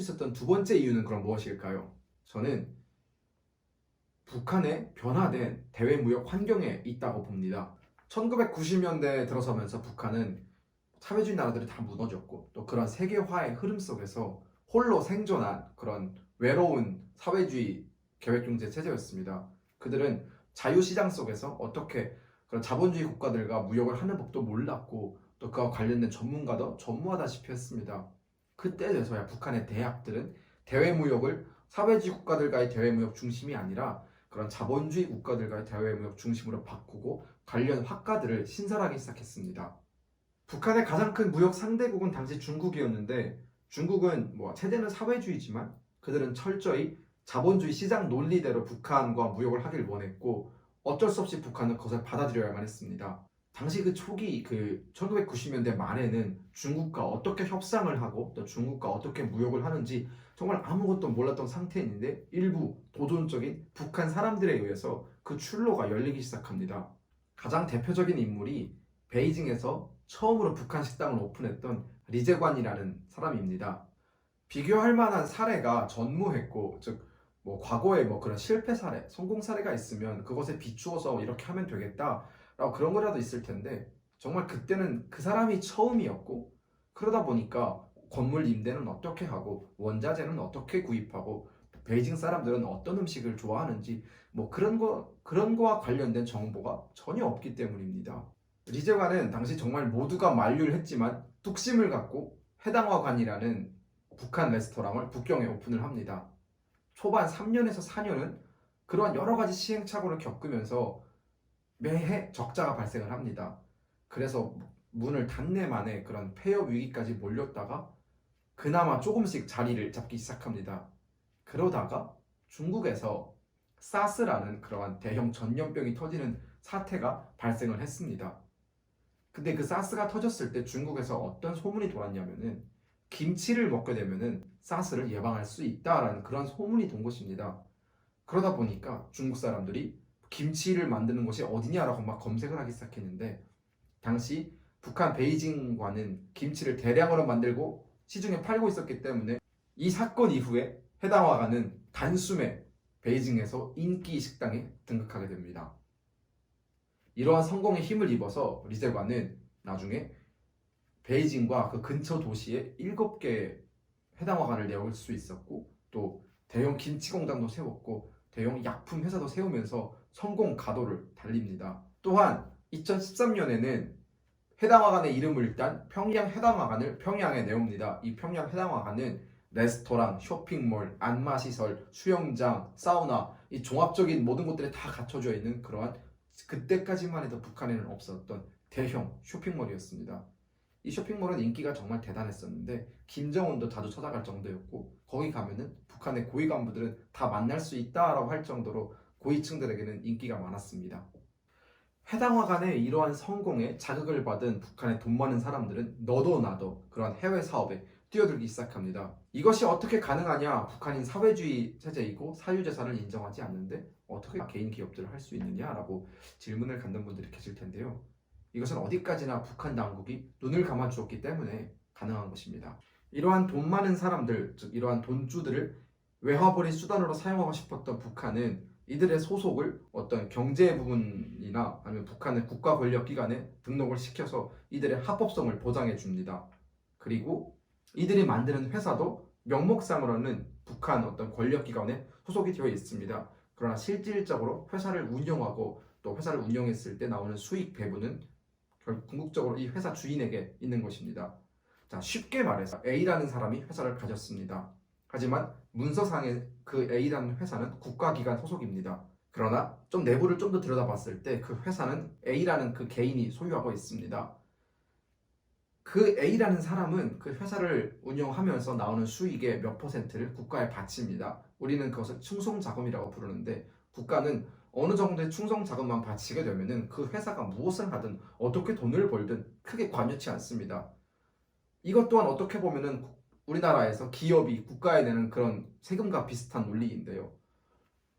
있었던 두 번째 이유는 그럼 무엇일까요? 저는 북한의 변화된 대외무역 환경에 있다고 봅니다. 1990년대에 들어서면서 북한은 사회주의 나라들이 다 무너졌고 또 그런 세계화의 흐름 속에서 홀로 생존한 그런 외로운 사회주의 계획경제 체제였습니다. 그들은 자유시장 속에서 어떻게 그런 자본주의 국가들과 무역을 하는 법도 몰랐고 또 그와 관련된 전문가도 전무하다시피 했습니다. 그때 돼서야 북한의 대학들은 대외무역을 사회주의 국가들과의 대외무역 중심이 아니라 그런 자본주의 국가들과의 대외무역 중심으로 바꾸고 관련 학과들을 신설하기 시작했습니다. 북한의 가장 큰 무역 상대국은 당시 중국이었는데 중국은 체제는 사회주의지만 그들은 철저히 자본주의 시장 논리대로 북한과 무역을 하길 원했고 어쩔 수 없이 북한은 그것을 받아들여야만 했습니다. 당시 그 초기 1990년대 말에는 중국과 어떻게 협상을 하고 또 중국과 어떻게 무역을 하는지 정말 아무것도 몰랐던 상태인데 일부 도전적인 북한 사람들에 의해서 그 출로가 열리기 시작합니다. 가장 대표적인 인물이 베이징에서 처음으로 북한 식당을 오픈했던 리제관이라는 사람입니다. 비교할 만한 사례가 전무했고, 즉 과거에 그런 실패 사례, 성공 사례가 있으면 그것에 비추어서 이렇게 하면 되겠다라고 그런 거라도 있을 텐데 정말 그때는 그 사람이 처음이었고 그러다 보니까 건물 임대는 어떻게 하고 원자재는 어떻게 구입하고 베이징 사람들은 어떤 음식을 좋아하는지 그런 거와 관련된 정보가 전혀 없기 때문입니다. 리제관은 당시 정말 모두가 만류를 했지만 뚝심을 갖고 해당화관이라는 북한 레스토랑을 북경에 오픈을 합니다. 초반 3년에서 4년은 그러한 여러 가지 시행착오를 겪으면서 매해 적자가 발생을 합니다. 그래서 문을 닫는 만에 그런 폐업 위기까지 몰렸다가 그나마 조금씩 자리를 잡기 시작합니다. 그러다가 중국에서 사스라는 그러한 대형 전염병이 터지는 사태가 발생을 했습니다. 근데 그 사스가 터졌을 때 중국에서 어떤 소문이 돌았냐면은 김치를 먹게 되면은 사스를 예방할 수 있다라는 그런 소문이 돈 것입니다. 그러다 보니까 중국 사람들이 김치를 만드는 곳이 어디냐라고 막 검색을 하기 시작했는데 당시 북한 베이징과는 김치를 대량으로 만들고 시중에 팔고 있었기 때문에 이 사건 이후에 해당 화가는 단숨에 베이징에서 인기 식당에 등극하게 됩니다. 이러한 성공에 힘을 입어서 리제관은 나중에 베이징과 그 근처 도시에 7개 해당 화관을 내올 수 있었고 또 대형 김치 공장도 세웠고 대형 약품 회사도 세우면서 성공 가도를 달립니다. 또한 2013년에는 해당 화관의 이름을 딴 평양 해당 화관을 평양에 내옵니다. 이 평양 해당 화관은 레스토랑, 쇼핑몰, 안마시설, 수영장, 사우나 이 종합적인 모든 것들이 다 갖춰져 있는 그러한 그때까지만 해도 북한에는 없었던 대형 쇼핑몰이었습니다. 이 쇼핑몰은 인기가 정말 대단했었는데 김정은도 자주 찾아갈 정도였고 거기 가면은 북한의 고위 간부들은 다 만날 수 있다라고 할 정도로 고위층들에게는 인기가 많았습니다. 해당 화간의 이러한 성공에 자극을 받은 북한의 돈 많은 사람들은 너도 나도 그런 해외 사업에 뛰어들기 시작합니다. 이것이 어떻게 가능하냐? 북한인 사회주의 체제이고 사유재산을 인정하지 않는데 어떻게 개인 기업들을 할 수 있느냐라고 질문을 갖는 분들이 계실 텐데요. 이것은 어디까지나 북한 당국이 눈을 감아주었기 때문에 가능한 것입니다. 이러한 돈 많은 사람들, 즉 이러한 돈주들을 외화벌이 수단으로 사용하고 싶었던 북한은 이들의 소속을 어떤 경제 부분이나 아니면 북한의 국가 권력 기관에 등록을 시켜서 이들의 합법성을 보장해 줍니다. 그리고 이들이 만드는 회사도 명목상으로는 북한 어떤 권력 기관에 소속이 되어 있습니다. 그러나 실질적으로 회사를 운영하고 또 회사를 운영했을 때 나오는 수익 배분은 궁극적으로 이 회사 주인에게 있는 것입니다. 자, 쉽게 말해서 A라는 사람이 회사를 가졌습니다. 하지만 문서상의 그 A라는 회사는 국가기관 소속입니다. 그러나 좀 내부를 좀 더 들여다봤을 때 그 회사는 A라는 그 개인이 소유하고 있습니다. 그 A라는 사람은 그 회사를 운영하면서 나오는 수익의 몇 퍼센트를 국가에 바칩니다. 우리는 그것을 충성자금이라고 부르는데 국가는 어느 정도의 충성자금만 바치게 되면은 그 회사가 무엇을 하든 어떻게 돈을 벌든 크게 관여치 않습니다. 이것 또한 어떻게 보면은 우리나라에서 기업이 국가에 내는 그런 세금과 비슷한 논리인데요.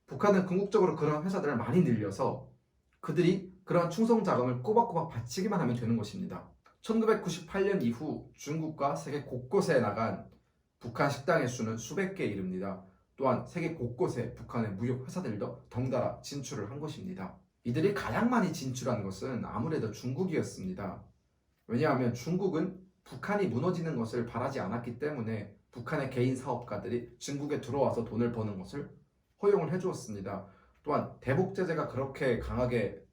북한은 궁극적으로 그런 회사들을 많이 늘려서 그들이 그런 충성자금을 꼬박꼬박 바치기만 하면 되는 것입니다. 1998년 이후 중국과 세계 곳곳에 나간 북한 식당의 수는 수백 개에 이릅니다. 또한 세계 곳곳에 북한의 무역 회사들도 덩달아 진출을 한 것입니다. 이들이 가장 많이 진출한 것은 아무래도 중국이었습니다. 왜냐하면 중국은 북한이 무너지는 것을 바라지 않았기 때문에 북한의 개인 사업가들이 중국에 들어와서 돈을 버는 것을 허용을 해주었습니다. 또한 대북 제재가 그렇게 강하게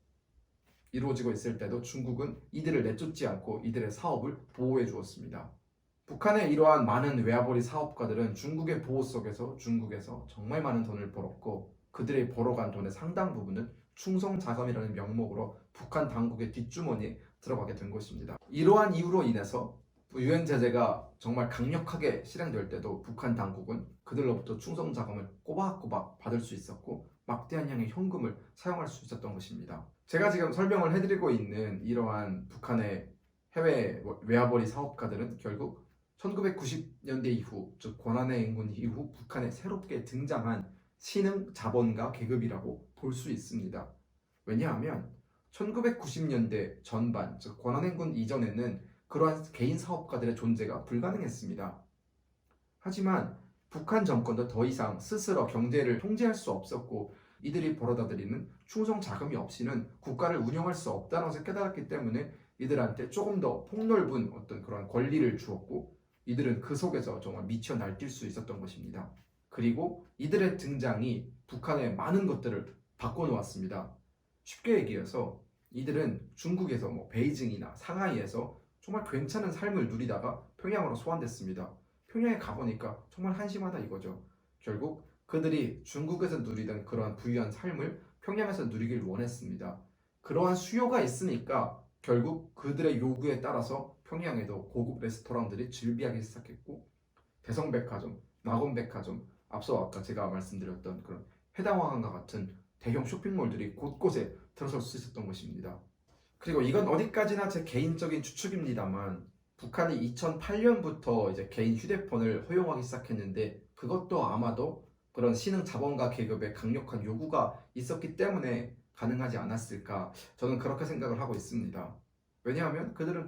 이루어지고 있을 때도 중국은 이들을 내쫓지 않고 이들의 사업을 보호해 주었습니다. 북한의 이러한 많은 외화벌이 사업가들은 중국의 보호 속에서 중국에서 정말 많은 돈을 벌었고 그들이 벌어간 돈의 상당 부분은 충성자금이라는 명목으로 북한 당국의 뒷주머니에 들어가게 된 것입니다. 이러한 이유로 인해서 유엔 제재가 정말 강력하게 실행될 때도 북한 당국은 그들로부터 충성자금을 꼬박꼬박 받을 수 있었고 막대한 양의 현금을 사용할 수 있었던 것입니다. 제가 지금 설명을 해드리고 있는 이러한 북한의 해외 외화벌이 사업가들은 결국 1990년대 이후, 즉 권한의 인군 이후 북한에 새롭게 등장한 신흥 자본가 계급이라고 볼 수 있습니다. 왜냐하면 1990년대 전반, 즉 권한행군 이전에는 그러한 개인 사업가들의 존재가 불가능했습니다. 하지만 북한 정권도 더 이상 스스로 경제를 통제할 수 없었고 이들이 벌어다 들이는 충성 자금이 없이는 국가를 운영할 수 없다는 것을 깨달았기 때문에 이들한테 조금 더 폭넓은 어떤 그런 권리를 주었고 이들은 그 속에서 정말 미쳐 날뛸 수 있었던 것입니다. 그리고 이들의 등장이 북한의 많은 것들을 바꿔놓았습니다. 쉽게 얘기해서 이들은 중국에서 베이징이나 상하이에서 정말 괜찮은 삶을 누리다가 평양으로 소환됐습니다. 평양에 가보니까 정말 한심하다 이거죠. 결국 그들이 중국에서 누리던 그러한 부유한 삶을 평양에서 누리길 원했습니다. 그러한 수요가 있으니까 결국 그들의 요구에 따라서 평양에도 고급 레스토랑들이 즐비하기 시작했고 대성백화점, 낙원백화점, 앞서 아까 제가 말씀드렸던 그런 해당화관과 같은 대형 쇼핑몰들이 곳곳에 들어설 수 있었던 것입니다. 그리고 이건 어디까지나 제 개인적인 추측입니다만 북한이 2008년부터 이제 개인 휴대폰을 허용하기 시작했는데 그것도 아마도 그런 신흥 자본가 계급의 강력한 요구가 있었기 때문에 가능하지 않았을까 저는 그렇게 생각을 하고 있습니다. 왜냐하면 그들은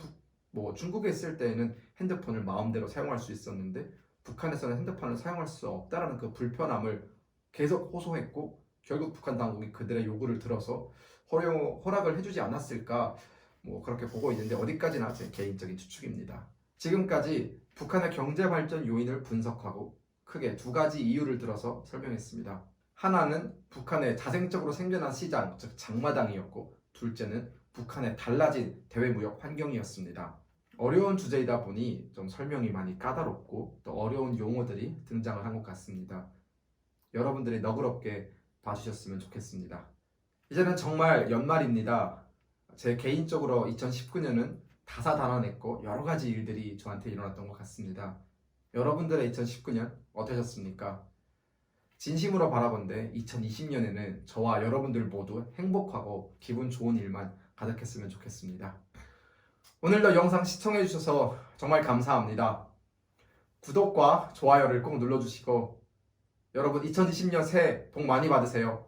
중국에 있을 때에는 핸드폰을 마음대로 사용할 수 있었는데 북한에서는 핸드폰을 사용할 수 없다라는 그 불편함을 계속 호소했고 결국 북한 당국이 그들의 요구를 들어서 허락을 해주지 않았을까 그렇게 보고 있는데 어디까지나 제 개인적인 추측입니다. 지금까지 북한의 경제 발전 요인을 분석하고 크게 두 가지 이유를 들어서 설명했습니다. 하나는 북한의 자생적으로 생겨난 시장, 즉 장마당이었고 둘째는 북한의 달라진 대외무역 환경이었습니다. 어려운 주제이다 보니 좀 설명이 많이 까다롭고 또 어려운 용어들이 등장을 한 것 같습니다. 여러분들이 너그럽게 봐주셨으면 좋겠습니다. 이제는 정말 연말입니다. 제 개인적으로 2019년은 다사다난했고 여러 가지 일들이 저한테 일어났던 것 같습니다. 여러분들의 2019년 어떠셨습니까? 진심으로 바라본데 2020년에는 저와 여러분들 모두 행복하고 기분 좋은 일만 가득했으면 좋겠습니다. 오늘도 영상 시청해주셔서 정말 감사합니다. 구독과 좋아요를 꼭 눌러주시고 여러분 2020년 새해 복 많이 받으세요.